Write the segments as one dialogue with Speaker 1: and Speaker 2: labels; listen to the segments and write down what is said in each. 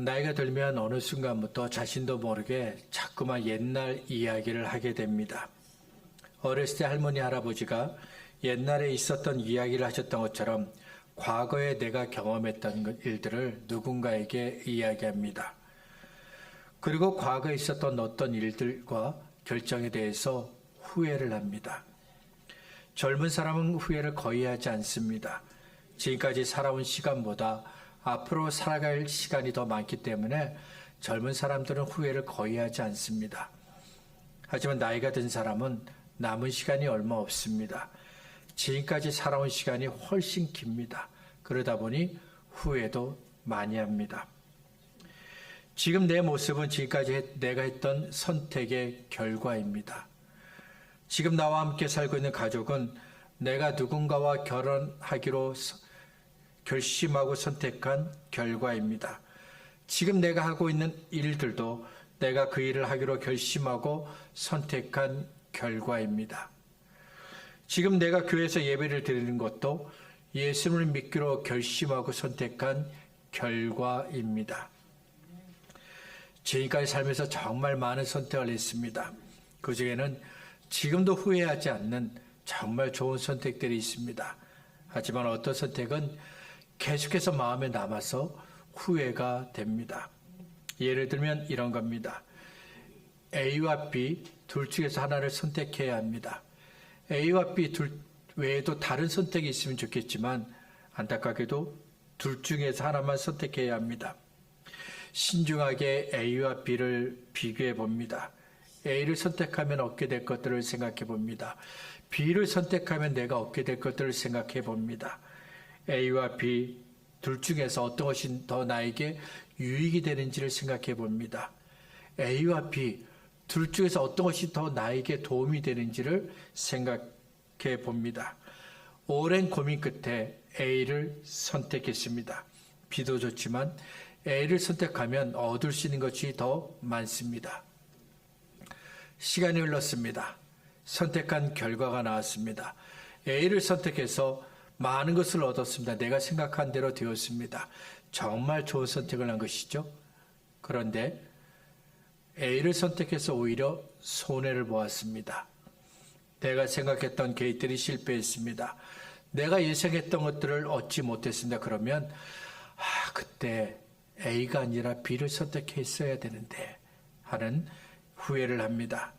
Speaker 1: 나이가 들면 어느 순간부터 자신도 모르게 자꾸만 옛날 이야기를 하게 됩니다. 어렸을 때 할머니, 할아버지가 옛날에 있었던 이야기를 하셨던 것처럼 과거에 내가 경험했던 일들을 누군가에게 이야기합니다. 그리고 과거에 있었던 어떤 일들과 결정에 대해서 후회를 합니다. 젊은 사람은 후회를 거의 하지 않습니다. 지금까지 살아온 시간보다 앞으로 살아갈 시간이 더 많기 때문에 젊은 사람들은 후회를 거의 하지 않습니다. 하지만 나이가 든 사람은 남은 시간이 얼마 없습니다. 지금까지 살아온 시간이 훨씬 깁니다. 그러다 보니 후회도 많이 합니다. 지금 내 모습은 지금까지 내가 했던 선택의 결과입니다. 지금 나와 함께 살고 있는 가족은 내가 누군가와 결혼하기로 결심하고 선택한 결과입니다. 지금 내가 하고 있는 일들도 내가 그 일을 하기로 결심하고 선택한 결과입니다. 지금 내가 교회에서 예배를 드리는 것도 예수님을 믿기로 결심하고 선택한 결과입니다. 지금까지 살면서 정말 많은 선택을 했습니다. 그 중에는 지금도 후회하지 않는 정말 좋은 선택들이 있습니다. 하지만 어떤 선택은 계속해서 마음에 남아서 후회가 됩니다. 예를 들면 이런 겁니다. A와 B 둘 중에서 하나를 선택해야 합니다. A와 B 둘 외에도 다른 선택이 있으면 좋겠지만 안타깝게도 둘 중에서 하나만 선택해야 합니다. 신중하게 A와 B를 비교해 봅니다. A를 선택하면 얻게 될 것들을 생각해 봅니다. B를 선택하면 내가 얻게 될 것들을 생각해 봅니다. A와 B 둘 중에서 어떤 것이 더 나에게 유익이 되는지를 생각해 봅니다. A와 B 둘 중에서 어떤 것이 더 나에게 도움이 되는지를 생각해 봅니다. 오랜 고민 끝에 A를 선택했습니다. B도 좋지만 A를 선택하면 얻을 수 있는 것이 더 많습니다. 시간이 흘렀습니다. 선택한 결과가 나왔습니다. A를 선택해서 많은 것을 얻었습니다. 내가 생각한 대로 되었습니다. 정말 좋은 선택을 한 것이죠. 그런데 A를 선택해서 오히려 손해를 보았습니다. 내가 생각했던 계획들이 실패했습니다. 내가 예상했던 것들을 얻지 못했습니다. 그러면 그때 A가 아니라 B를 선택했어야 되는데 하는 후회를 합니다.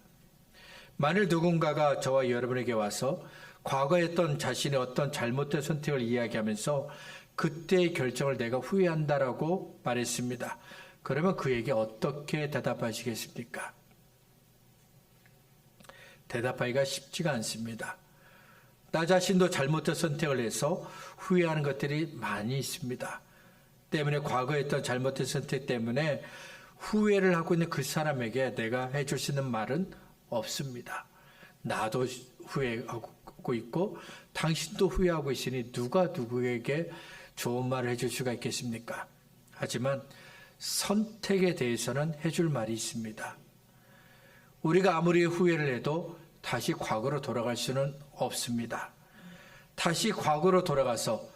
Speaker 1: 만일 누군가가 저와 여러분에게 와서 과거에 했던 자신의 어떤 잘못된 선택을 이야기하면서 그때의 결정을 내가 후회한다라고 말했습니다. 그러면 그에게 어떻게 대답하시겠습니까? 대답하기가 쉽지가 않습니다. 나 자신도 잘못된 선택을 해서 후회하는 것들이 많이 있습니다. 때문에 과거에 했던 잘못된 선택 때문에 후회를 하고 있는 그 사람에게 내가 해줄 수 있는 말은 없습니다. 나도 후회하고 있고 당신도 후회하고 있으니 누가 누구에게 좋은 말을 해줄 수가 있겠습니까? 하지만 선택에 대해서는 해줄 말이 있습니다. 우리가 아무리 후회를 해도 다시 과거로 돌아갈 수는 없습니다. 다시 과거로 돌아가서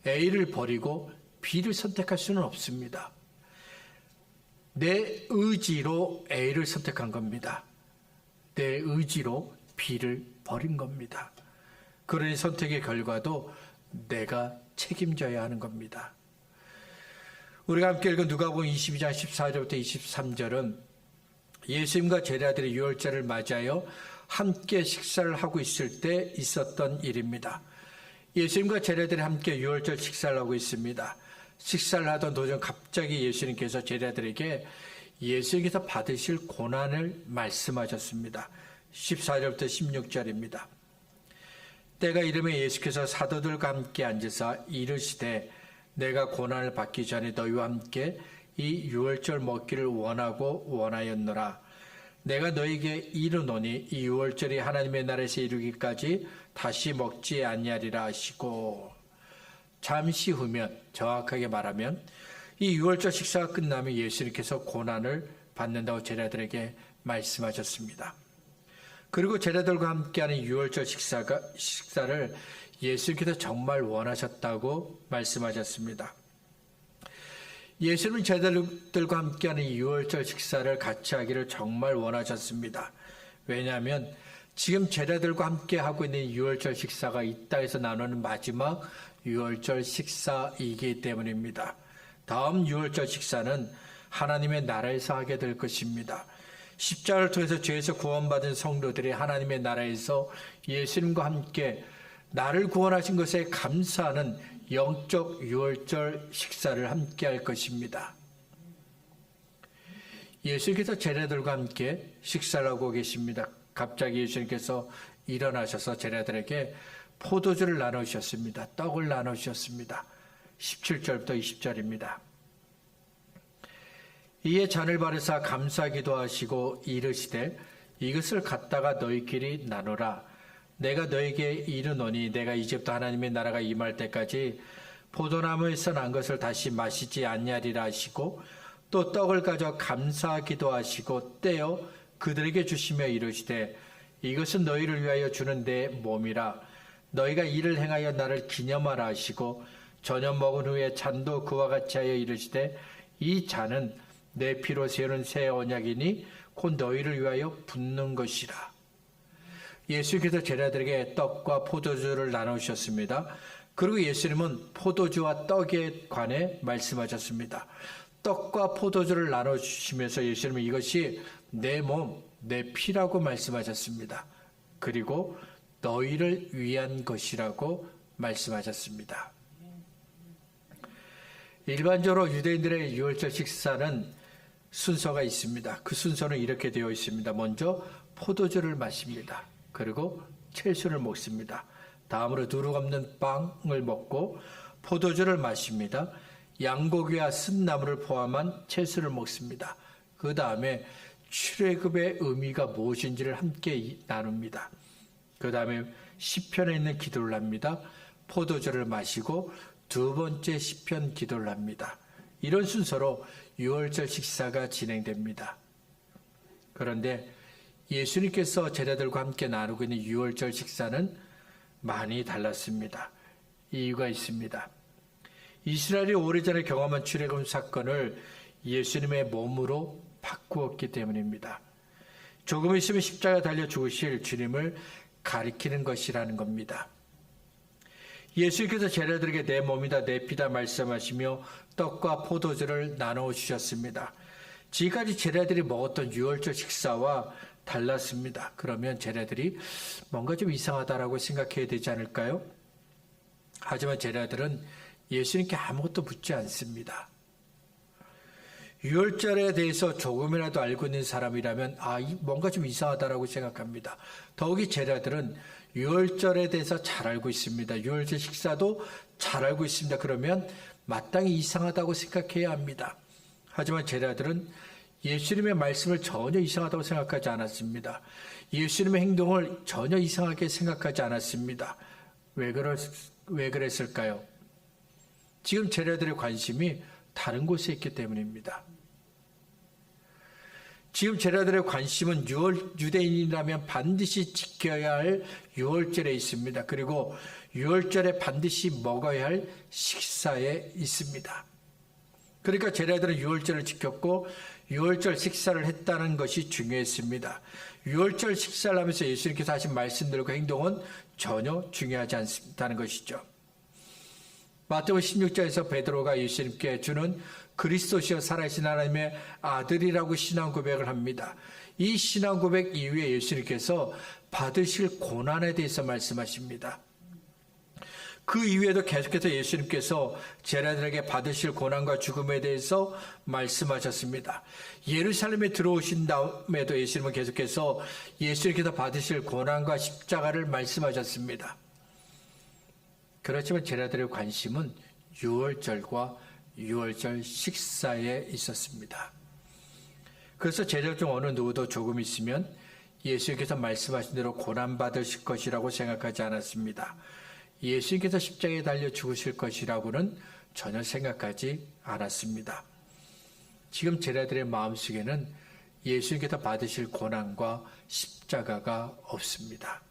Speaker 1: A를 버리고 B를 선택할 수는 없습니다. 내 의지로 A를 선택한 겁니다. 내 의지로 B를 버린 겁니다. 그러니 선택의 결과도 내가 책임져야 하는 겁니다. 우리가 함께 읽은 누가복음 22장 14절부터 23절은 예수님과 제자들이 유월절을 맞이하여 함께 식사를 하고 있을 때 있었던 일입니다. 예수님과 제자들이 함께 유월절 식사를 하고 있습니다. 식사를 하던 도중 갑자기 예수님께서 제자들에게 예수님께서 받으실 고난을 말씀하셨습니다. 14절부터 16절입니다. 때가 이르매 예수께서 사도들과 함께 앉으사 이르시되 내가 고난을 받기 전에 너희와 함께 이 유월절 먹기를 원하고 원하였노라. 내가 너희에게 이르노니 이 유월절이 하나님의 나라에서 이루기까지 다시 먹지 아니하리라 하시고, 잠시 후면, 정확하게 말하면 이 유월절 식사가 끝나면 예수님께서 고난을 받는다고 제자들에게 말씀하셨습니다. 그리고 제자들과 함께하는 유월절 식사를 예수님께서 정말 원하셨다고 말씀하셨습니다. 예수님은 제자들과 함께하는 유월절 식사를 같이 하기를 정말 원하셨습니다. 왜냐하면 지금 제자들과 함께하고 있는 유월절 식사가 이 땅에서 나누는 마지막 유월절 식사이기 때문입니다. 다음 유월절 식사는 하나님의 나라에서 하게 될 것입니다. 십자가를 통해서 죄에서 구원받은 성도들이 하나님의 나라에서 예수님과 함께 나를 구원하신 것에 감사하는 영적 유월절 식사를 함께 할 것입니다. 예수님께서 제자들과 함께 식사를 하고 계십니다. 갑자기 예수님께서 일어나셔서 제자들에게 포도주를 나누셨습니다. 떡을 나누셨습니다. 17절부터 20절입니다. 이에 잔을 바르사 감사기도 하시고 이르시되 이것을 갖다가 너희끼리 나누라. 내가 너에게 이르노니 내가 이제부터 하나님의 나라가 임할 때까지 포도나무에서 난 것을 다시 마시지 아니하리라 하시고 또 떡을 가져 감사기도 하시고 떼어 그들에게 주시며 이르시되 이것은 너희를 위하여 주는 내 몸이라. 너희가 이를 행하여 나를 기념하라 하시고 저녁 먹은 후에 잔도 그와 같이 하여 이르시되 이 잔은 내 피로 세우는 새 언약이니 곧 너희를 위하여 붓는 것이라. 예수께서 제자들에게 떡과 포도주를 나누셨습니다. 그리고 예수님은 포도주와 떡에 관해 말씀하셨습니다. 떡과 포도주를 나눠주시면서 예수님은 이것이 내 몸, 내 피라고 말씀하셨습니다. 그리고 너희를 위한 것이라고 말씀하셨습니다. 일반적으로 유대인들의 유월절 식사는 순서가 있습니다. 그 순서는 이렇게 되어 있습니다. 먼저 포도주를 마십니다. 그리고 채소를 먹습니다. 다음으로 누룩 없는 빵을 먹고 포도주를 마십니다. 양고기와 쓴나물을 포함한 채소를 먹습니다. 그 다음에 출애굽의 의미가 무엇인지를 함께 나눕니다. 그 다음에 시편에 있는 기도를 합니다. 포도주를 마시고 두 번째 시편 기도를 합니다. 이런 순서로 유월절 식사가 진행됩니다. 그런데 예수님께서 제자들과 함께 나누고 있는 유월절 식사는 많이 달랐습니다. 이유가 있습니다. 이스라엘이 오래전에 경험한 출애굽 사건을 예수님의 몸으로 바꾸었기 때문입니다. 조금 있으면 십자가에 달려 죽으실 주님을 가리키는 것이라는 겁니다. 예수께서 제자들에게 내 몸이다 내 피다 말씀하시며 떡과 포도주를 나누어 주셨습니다. 지금까지 제자들이 먹었던 유월절 식사와 달랐습니다. 그러면 제자들이 뭔가 좀 이상하다라고 생각해야 되지 않을까요? 하지만 제자들은 예수님께 아무것도 묻지 않습니다. 유월절에 대해서 조금이라도 알고 있는 사람이라면 뭔가 좀 이상하다라고 생각합니다. 더욱이 제자들은 유월절에 대해서 잘 알고 있습니다. 유월절 식사도 잘 알고 있습니다. 그러면 마땅히 이상하다고 생각해야 합니다. 하지만 제자들은 예수님의 말씀을 전혀 이상하다고 생각하지 않았습니다. 예수님의 행동을 전혀 이상하게 생각하지 않았습니다. 왜 그랬을까요? 지금 제자들의 관심이 다른 곳에 있기 때문입니다. 지금 제자들의 관심은 유대인이라면 반드시 지켜야 할 유월절에 있습니다. 그리고 유월절에 반드시 먹어야 할 식사에 있습니다. 그러니까 제자들은 유월절을 지켰고 유월절 식사를 했다는 것이 중요했습니다. 유월절 식사를 하면서 예수님께서 하신 말씀들과 행동은 전혀 중요하지 않다는 것이죠. 마태복음 16장에서 베드로가 예수님께 주는 그리스도시여 살아계신 하나님의 아들이라고 신앙 고백을 합니다. 이 신앙 고백 이후에 예수님께서 받으실 고난에 대해서 말씀하십니다. 그 이후에도 계속해서 예수님께서 제자들에게 받으실 고난과 죽음에 대해서 말씀하셨습니다. 예루살렘에 들어오신 다음에도 예수님은 계속해서 예수님께서 받으실 고난과 십자가를 말씀하셨습니다. 그렇지만 제자들의 관심은 유월절과 유월절 식사에 있었습니다. 그래서 제자들 중 어느 누구도 조금 있으면 예수님께서 말씀하신 대로 고난받으실 것이라고 생각하지 않았습니다. 예수님께서 십자가에 달려 죽으실 것이라고는 전혀 생각하지 않았습니다. 지금 제자들의 마음속에는 예수님께서 받으실 고난과 십자가가 없습니다.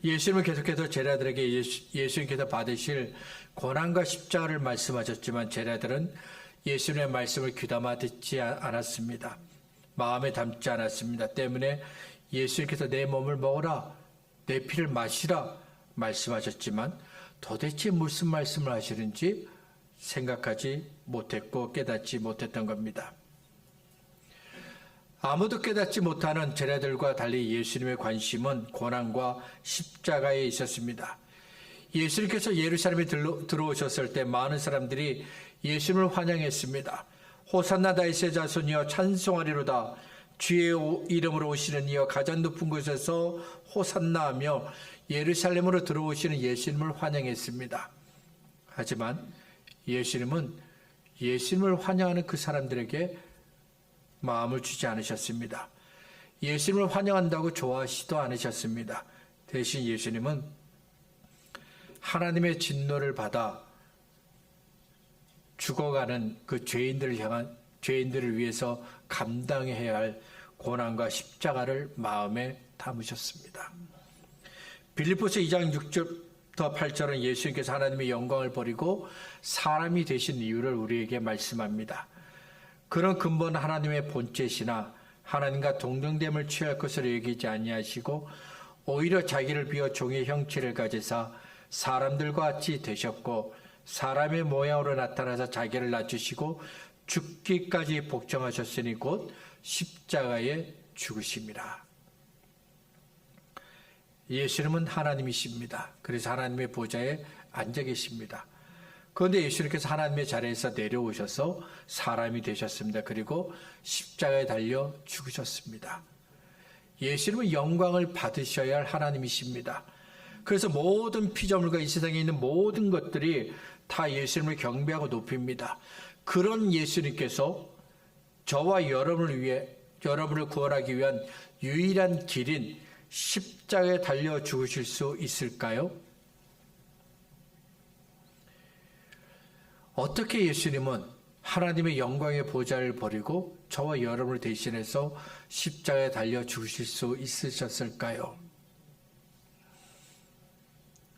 Speaker 1: 예수님은 계속해서 제자들에게 예수님께서 받으실 고난과 십자가를 말씀하셨지만 제자들은 예수님의 말씀을 귀담아 듣지 않았습니다. 마음에 담지 않았습니다. 때문에 예수님께서 내 몸을 먹으라, 내 피를 마시라 말씀하셨지만 도대체 무슨 말씀을 하시는지 생각하지 못했고 깨닫지 못했던 겁니다. 아무도 깨닫지 못하는 제자들과 달리 예수님의 관심은 고난과 십자가에 있었습니다. 예수님께서 예루살렘에 들어오셨을 때 많은 사람들이 예수님을 환영했습니다. 호산나 다윗의 자손이여 찬송하리로다. 주의 이름으로 오시는 이여 가장 높은 곳에서 호산나 하며 예루살렘으로 들어오시는 예수님을 환영했습니다. 하지만 예수님은 예수님을 환영하는 그 사람들에게 마음을 주지 않으셨습니다. 예수님을 환영한다고 좋아하시도 않으셨습니다. 대신 예수님은 하나님의 진노를 받아 죽어가는 그 죄인들을 위해서 감당해야 할 고난과 십자가를 마음에 담으셨습니다. 빌립보서 2장 6절부터 8절은 예수님께서 하나님의 영광을 버리고 사람이 되신 이유를 우리에게 말씀합니다. 그런 근본 하나님의 본체시나 하나님과 동등됨을 취할 것으로 여기지 아니하시고 오히려 자기를 비워 종의 형체를 가지사 사람들과 같이 되셨고 사람의 모양으로 나타나서 자기를 낮추시고 죽기까지 복종하셨으니 곧 십자가에 죽으심이라. 예수님은 하나님이십니다. 그래서 하나님의 보좌에 앉아 계십니다. 그런데 예수님께서 하나님의 자리에서 내려오셔서 사람이 되셨습니다. 그리고 십자가에 달려 죽으셨습니다. 예수님은 영광을 받으셔야 할 하나님이십니다. 그래서 모든 피조물과 이 세상에 있는 모든 것들이 다 예수님을 경배하고 높입니다. 그런 예수님께서 저와 여러분을 구원하기 위한 유일한 길인 십자가에 달려 죽으실 수 있을까요? 어떻게 예수님은 하나님의 영광의 보좌를 버리고 저와 여러분을 대신해서 십자가에 달려 죽으실 수 있으셨을까요?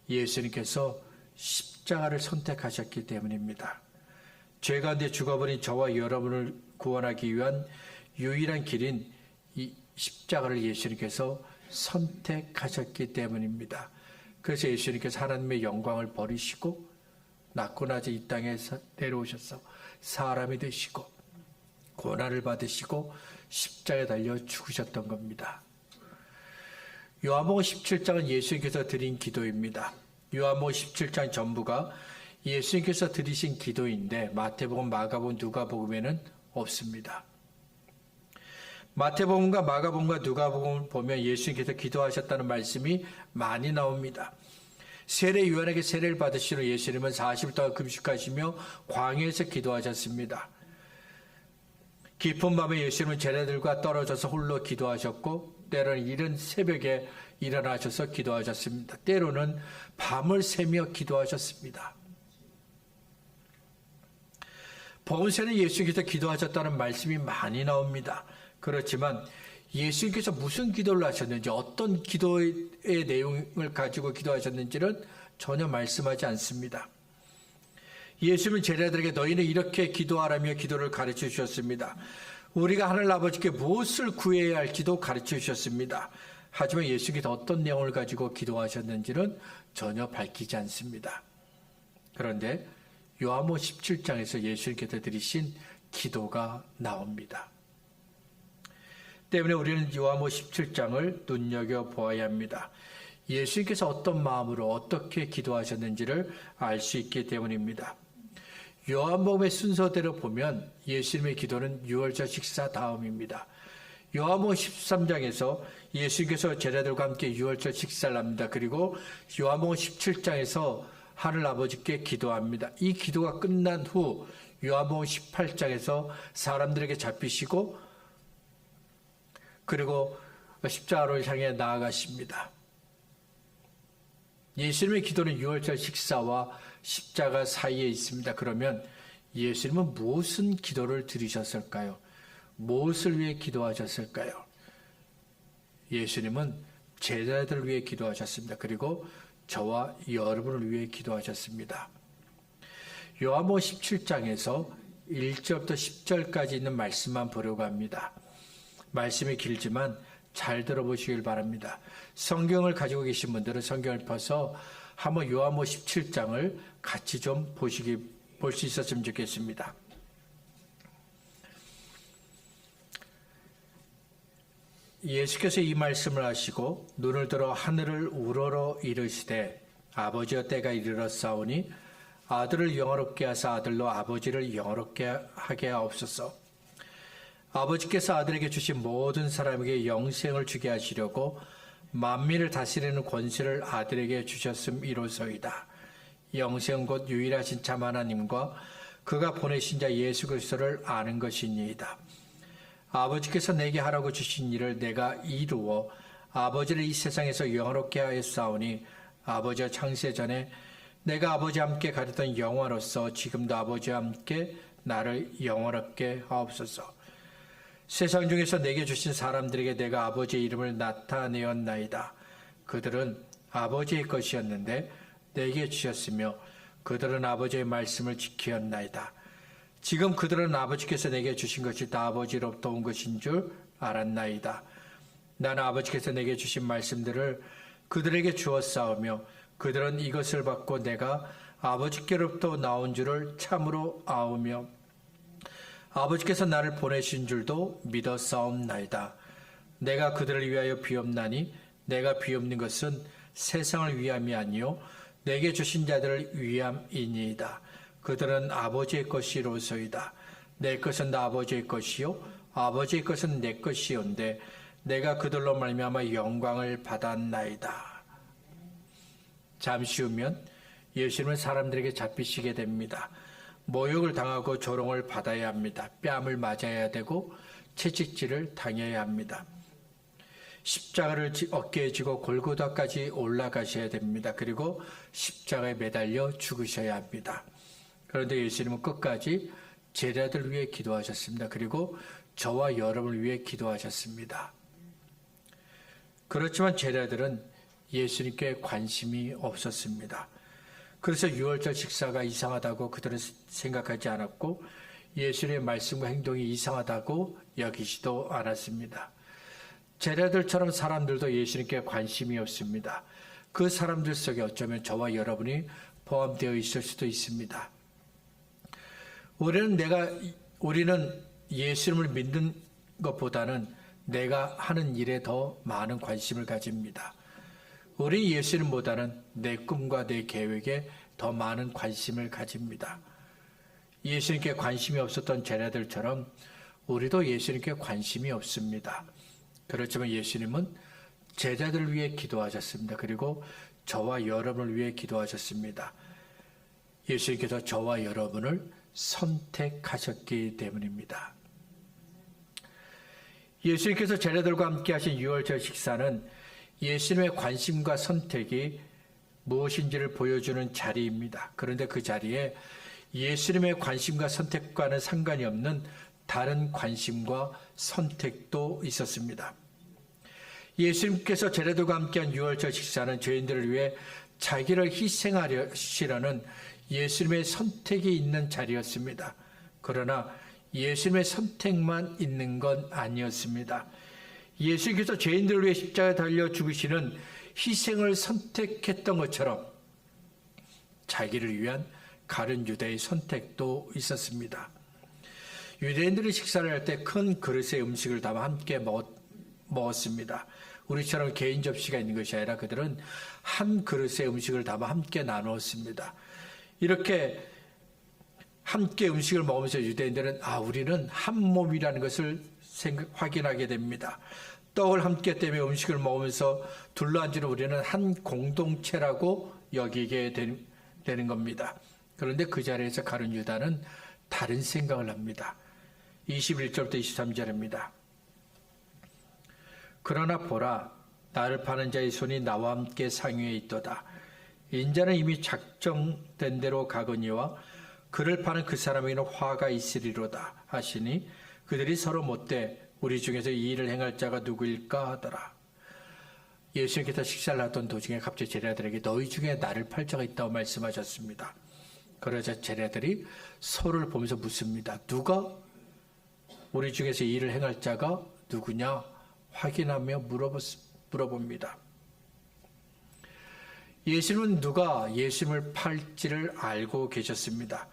Speaker 1: 예수님께서 십자가를 선택하셨기 때문입니다. 죄 가운데 죽어버린 저와 여러분을 구원하기 위한 유일한 길인 이 십자가를 예수님께서 선택하셨기 때문입니다. 그래서 예수님께서 하나님의 영광을 버리시고 낳고 나서 이 땅에 내려오셔서 사람이 되시고 고난을 받으시고 십자가에 달려 죽으셨던 겁니다. 요한복음 17장은 예수님께서 드린 기도입니다. 요한복음 17장 전부가 예수님께서 드리신 기도인데 마태복음, 마가복음, 누가복음에는 없습니다. 마태복음과 마가복음과 누가복음을 보면 예수님께서 기도하셨다는 말씀이 많이 나옵니다. 세례 요한에게 세례를 받으시러 예수님은 40일 동안 금식하시며 광야에서 기도하셨습니다. 깊은 밤에 예수님은 제자들과 떨어져서 홀로 기도하셨고 때로는 이른 새벽에 일어나셔서 기도하셨습니다. 때로는 밤을 새며 기도하셨습니다. 복음서에는 예수님께서 기도하셨다는 말씀이 많이 나옵니다. 그렇지만 예수님께서 무슨 기도를 하셨는지 어떤 기도의 내용을 가지고 기도하셨는지는 전혀 말씀하지 않습니다. 예수님은 제자들에게 너희는 이렇게 기도하라며 기도를 가르쳐 주셨습니다. 우리가 하늘 아버지께 무엇을 구해야 할지도 가르쳐 주셨습니다. 하지만 예수님께서 어떤 내용을 가지고 기도하셨는지는 전혀 밝히지 않습니다. 그런데 요한복음 17장에서 예수님께서 드리신 기도가 나옵니다. 때문에 우리는 요한복음 17장을 눈여겨보아야 합니다. 예수님께서 어떤 마음으로 어떻게 기도하셨는지를 알 수 있기 때문입니다. 요한복음의 순서대로 보면 예수님의 기도는 유월절 식사 다음입니다. 요한복음 13장에서 예수님께서 제자들과 함께 유월절 식사를 합니다. 그리고 요한복음 17장에서 하늘 아버지께 기도합니다. 이 기도가 끝난 후 요한복음 18장에서 사람들에게 잡히시고 그리고 십자가를 향해 나아가십니다. 예수님의 기도는 유월절 식사와 십자가 사이에 있습니다. 그러면 예수님은 무슨 기도를 드리셨을까요? 무엇을 위해 기도하셨을까요? 예수님은 제자들을 위해 기도하셨습니다. 그리고 저와 여러분을 위해 기도하셨습니다. 요한복음 17장에서 1절부터 10절까지 있는 말씀만 보려고 합니다. 말씀이 길지만 잘 들어보시길 바랍니다. 성경을 가지고 계신 분들은 성경을 펴서 한번 요한복음 17장을 같이 좀 볼 수 있었으면 좋겠습니다. 예수께서 이 말씀을 하시고 눈을 들어 하늘을 우러러 이르시되 아버지여 때가 이르렀사오니 아들을 영화롭게 하사 아들로 아버지를 영화롭게 하게 하옵소서. 아버지께서 아들에게 주신 모든 사람에게 영생을 주게 하시려고 만민을 다스리는 권세를 아들에게 주셨음이로소이다. 영생은 곧 유일하신 참 하나님과 그가 보내신 자 예수 그리스도를 아는 것이니이다. 아버지께서 내게 하라고 주신 일을 내가 이루어 아버지를 이 세상에서 영화롭게 하였사오니 아버지와 창세 전에 내가 아버지와 함께 가르던 영화로서 지금도 아버지와 함께 나를 영화롭게 하옵소서. 세상 중에서 내게 주신 사람들에게 내가 아버지의 이름을 나타내었나이다. 그들은 아버지의 것이었는데 내게 주셨으며 그들은 아버지의 말씀을 지키었나이다. 지금 그들은 아버지께서 내게 주신 것이 다 아버지로부터 온 것인 줄 알았나이다. 나는 아버지께서 내게 주신 말씀들을 그들에게 주었사오며 그들은 이것을 받고 내가 아버지께로부터 나온 줄을 참으로 아오며 아버지께서 나를 보내신 줄도 믿었사옵나이다. 내가 그들을 위하여 비옵나니 내가 비옵는 것은 세상을 위함이 아니요 내게 주신 자들을 위함이니이다. 그들은 아버지의 것이로소이다. 내 것은 다 아버지의 것이요 아버지의 것은 내 것이온데 내가 그들로 말미암아 영광을 받았나이다. 잠시 후면 예수님은 사람들에게 잡히시게 됩니다. 모욕을 당하고 조롱을 받아야 합니다. 뺨을 맞아야 되고 채찍질을 당해야 합니다. 십자가를 어깨에 지고 골고다까지 올라가셔야 됩니다. 그리고 십자가에 매달려 죽으셔야 합니다. 그런데 예수님은 끝까지 제자들을 위해 기도하셨습니다. 그리고 저와 여러분을 위해 기도하셨습니다. 그렇지만 제자들은 예수님께 관심이 없었습니다. 그래서 유월절 식사가 이상하다고 그들은 생각하지 않았고 예수님의 말씀과 행동이 이상하다고 여기지도 않았습니다. 제자들처럼 사람들도 예수님께 관심이 없습니다. 그 사람들 속에 어쩌면 저와 여러분이 포함되어 있을 수도 있습니다. 우리는 예수님을 믿는 것보다는 내가 하는 일에 더 많은 관심을 가집니다. 우리 예수님보다는 내 꿈과 내 계획에 더 많은 관심을 가집니다. 예수님께 관심이 없었던 제자들처럼 우리도 예수님께 관심이 없습니다. 그렇지만 예수님은 제자들을 위해 기도하셨습니다. 그리고 저와 여러분을 위해 기도하셨습니다. 예수님께서 저와 여러분을 선택하셨기 때문입니다. 예수님께서 제자들과 함께 하신 유월절 식사는 예수님의 관심과 선택이 무엇인지를 보여주는 자리입니다. 그런데 그 자리에 예수님의 관심과 선택과는 상관이 없는 다른 관심과 선택도 있었습니다. 예수님께서 제자들과 함께한 유월절 식사는 죄인들을 위해 자기를 희생하시려는 예수님의 선택이 있는 자리였습니다. 그러나 예수님의 선택만 있는 건 아니었습니다. 예수님께서 죄인들을 위해 십자가에 달려 죽으시는 희생을 선택했던 것처럼 자기를 위한 가룟 유다의 선택도 있었습니다. 유대인들이 식사를 할 때 큰 그릇에 음식을 담아 함께 먹었습니다. 우리처럼 개인 접시가 있는 것이 아니라 그들은 한 그릇에 음식을 담아 함께 나누었습니다. 이렇게 함께 음식을 먹으면서 유대인들은 우리는 한 몸이라는 것을 확인하게 됩니다. 떡을 함께 떼며 음식을 먹으면서 둘러앉은 우리는 한 공동체라고 여기게 되는 겁니다. 그런데 그 자리에서 가룟 유다는 다른 생각을 합니다. 21절부터 23절입니다. 그러나 보라, 나를 파는 자의 손이 나와 함께 상위에 있도다. 인자는 이미 작정된 대로 가거니와 그를 파는 그 사람에게는 화가 있으리로다 하시니 그들이 서로 못돼 우리 중에서 이 일을 행할 자가 누구일까 하더라. 예수님께서 식사를 하던 도중에 갑자기 제자들에게 너희 중에 나를 팔 자가 있다고 말씀하셨습니다. 그러자 제자들이 서로를 보면서 묻습니다. 누가? 우리 중에서 이 일을 행할 자가 누구냐? 확인하며 물어봅니다. 예수님은 누가 예수님을 팔지를 알고 계셨습니다.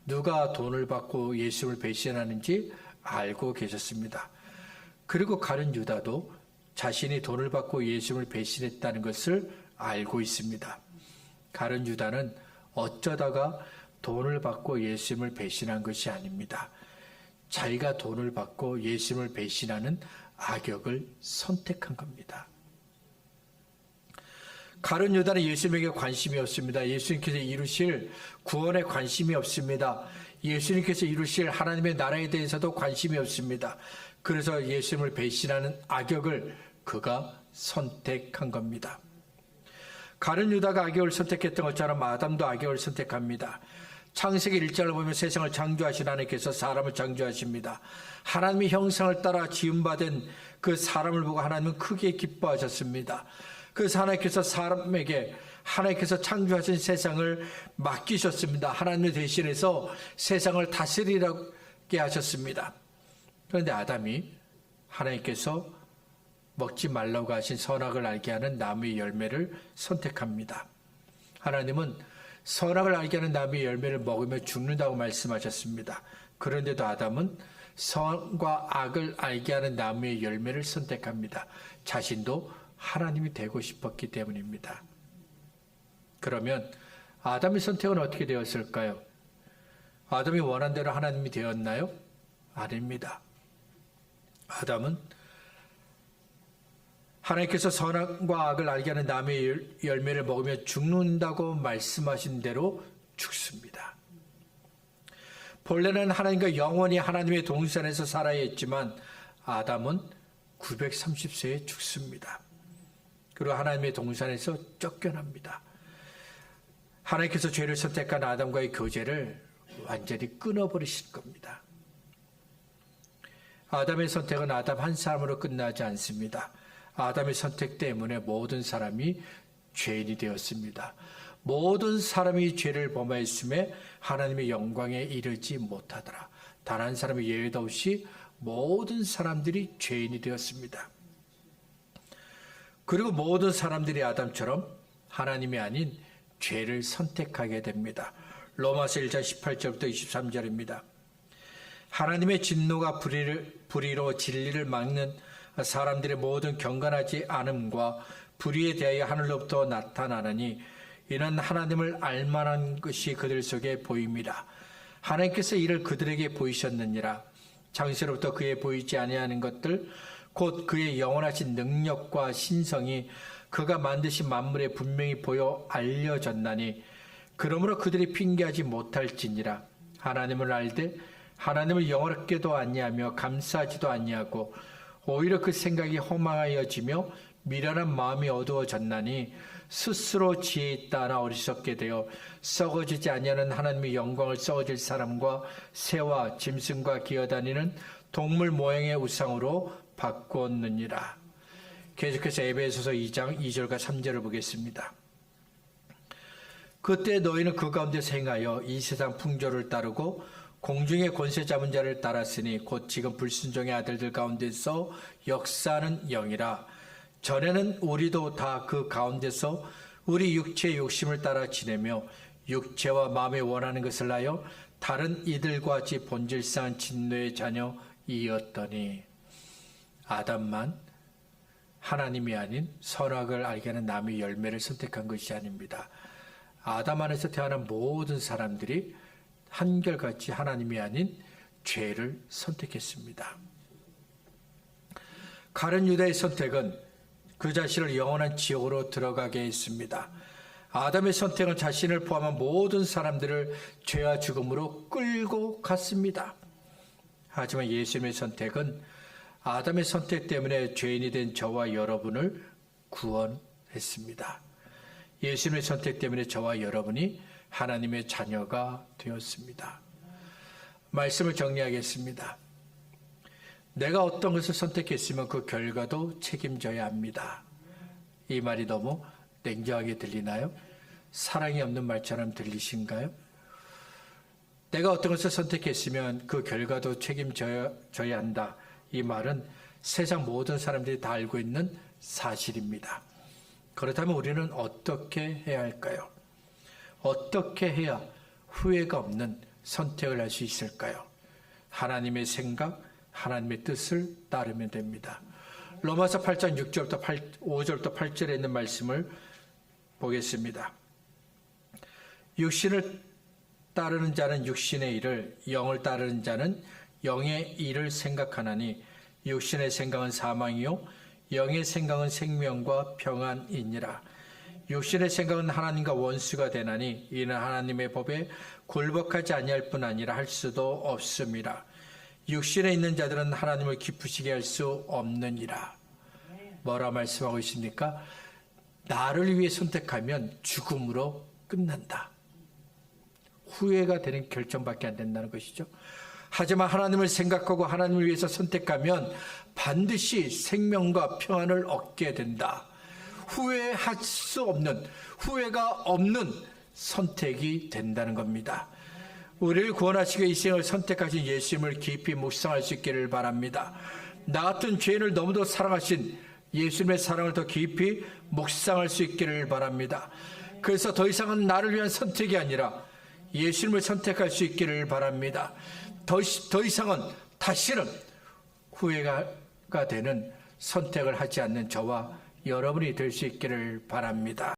Speaker 1: 누가 돈을 받고 예수님을 배신하는지 알고 계셨습니다. 그리고 가룟 유다도 자신이 돈을 받고 예수님을 배신했다는 것을 알고 있습니다. 가룟 유다는 어쩌다가 돈을 받고 예수님을 배신한 것이 아닙니다. 자기가 돈을 받고 예수님을 배신하는 악역을 선택한 겁니다. 가룟 유다는 예수님에게 관심이 없습니다. 예수님께서 이루실 구원에 관심이 없습니다. 예수님께서 이루실 하나님의 나라에 대해서도 관심이 없습니다. 그래서 예수님을 배신하는 악역을 그가 선택한 겁니다. 가룟 유다가 악역을 선택했던 것처럼 아담도 악역을 선택합니다. 창세기 1장을 보면 세상을 창조하신 하나님께서 사람을 창조하십니다. 하나님의 형상을 따라 지음받은 그 사람을 보고 하나님은 크게 기뻐하셨습니다. 그래서 하나님께서 사람에게 하나님께서 창조하신 세상을 맡기셨습니다. 하나님을 대신해서 세상을 다스리게 하셨습니다. 그런데 아담이 하나님께서 먹지 말라고 하신 선악을 알게 하는 나무의 열매를 선택합니다. 하나님은 선악을 알게 하는 나무의 열매를 먹으면 죽는다고 말씀하셨습니다. 그런데도 아담은 선과 악을 알게 하는 나무의 열매를 선택합니다. 자신도 하나님이 되고 싶었기 때문입니다. 그러면 아담의 선택은 어떻게 되었을까요? 아담이 원한 대로 하나님이 되었나요? 아닙니다. 아담은 하나님께서 선악과 악을 알게 하는 나무의 열매를 먹으면 죽는다고 말씀하신 대로 죽습니다. 본래는 하나님과 영원히 하나님의 동산에서 살아야 했지만 아담은 930세에 죽습니다. 그리고 하나님의 동산에서 쫓겨납니다. 하나님께서 죄를 선택한 아담과의 교제를 완전히 끊어버리신 겁니다. 아담의 선택은 아담 한 사람으로 끝나지 않습니다. 아담의 선택 때문에 모든 사람이 죄인이 되었습니다. 모든 사람이 죄를 범하였음에 하나님의 영광에 이르지 못하더라. 단 한 사람의 예외도 없이 모든 사람들이 죄인이 되었습니다. 그리고 모든 사람들이 아담처럼 하나님이 아닌 죄를 선택하게 됩니다. 로마서 1장 18절부터 23절입니다. 하나님의 진노가 불의로 진리를 막는 사람들의 모든 경건하지 않음과 불의에 대하여 하늘로부터 나타나느니 이는 하나님을 알만한 것이 그들 속에 보입니다. 하나님께서 이를 그들에게 보이셨느니라. 창세로부터 그에 보이지 아니하는 것들 곧 그의 영원하신 능력과 신성이 그가 만드신 만물에 분명히 보여 알려졌나니 그러므로 그들이 핑계하지 못할지니라. 하나님을 알되 하나님을 영원하게도 아니하며 감사하지도 아니하고 오히려 그 생각이 허망하여지며 미련한 마음이 어두워졌나니 스스로 지혜 있다 하나 어리석게 되어 썩어지지 아니하는 하나님의 영광을 썩어질 사람과 새와 짐승과 기어다니는 동물 모양의 우상으로 바꾸었느니라. 계속해서 에베소서 2장 2절과 3절을 보겠습니다. 그때 너희는 그 가운데서 행하여 이 세상 풍조를 따르고 공중의 권세 잡은 자를 따랐으니 곧 지금 불순종의 아들들 가운데서 역사하는 영이라. 전에는 우리도 다 그 가운데서 우리 육체의 욕심을 따라 지내며 육체와 마음에 원하는 것을 하여 다른 이들과 같이 본질상 진노의 자녀이었더니 아담만 하나님이 아닌 선악을 알게 하는 나무의 열매를 선택한 것이 아닙니다. 아담 안에서 태어난 모든 사람들이 한결같이 하나님이 아닌 죄를 선택했습니다. 가룟 유다의 선택은 그 자신을 영원한 지옥으로 들어가게 했습니다. 아담의 선택은 자신을 포함한 모든 사람들을 죄와 죽음으로 끌고 갔습니다. 하지만 예수님의 선택은 아담의 선택 때문에 죄인이 된 저와 여러분을 구원했습니다. 예수님의 선택 때문에 저와 여러분이 하나님의 자녀가 되었습니다. 말씀을 정리하겠습니다. 내가 어떤 것을 선택했으면 그 결과도 책임져야 합니다. 이 말이 너무 냉정하게 들리나요? 사랑이 없는 말처럼 들리신가요? 내가 어떤 것을 선택했으면 그 결과도 책임져야 한다. 이 말은 세상 모든 사람들이 다 알고 있는 사실입니다. 그렇다면 우리는 어떻게 해야 할까요? 어떻게 해야 후회가 없는 선택을 할 수 있을까요? 하나님의 생각, 하나님의 뜻을 따르면 됩니다. 로마서 8장 6절부터 5절부터 8절에 있는 말씀을 보겠습니다. 육신을 따르는 자는 육신의 일을, 영을 따르는 자는 영의 일을 생각하나니 육신의 생각은 사망이요 영의 생각은 생명과 평안이니라. 육신의 생각은 하나님과 원수가 되나니 이는 하나님의 법에 굴복하지 아니할 뿐 아니라 할 수도 없음이라. 육신에 있는 자들은 하나님을 기쁘시게 할 수 없느니라. 뭐라 말씀하고 있습니까? 나를 위해 선택하면 죽음으로 끝난다. 후회가 되는 결정밖에 안 된다는 것이죠. 하지만 하나님을 생각하고 하나님을 위해서 선택하면 반드시 생명과 평안을 얻게 된다. 후회할 수 없는, 후회가 없는 선택이 된다는 겁니다. 우리를 구원하시고 이 생을 선택하신 예수님을 깊이 묵상할 수 있기를 바랍니다. 나 같은 죄인을 너무도 사랑하신 예수님의 사랑을 더 깊이 묵상할 수 있기를 바랍니다. 그래서 더 이상은 나를 위한 선택이 아니라 예수님을 선택할 수 있기를 바랍니다. 더 이상은 다시는 후회가 되는 선택을 하지 않는 저와 여러분이 될 수 있기를 바랍니다.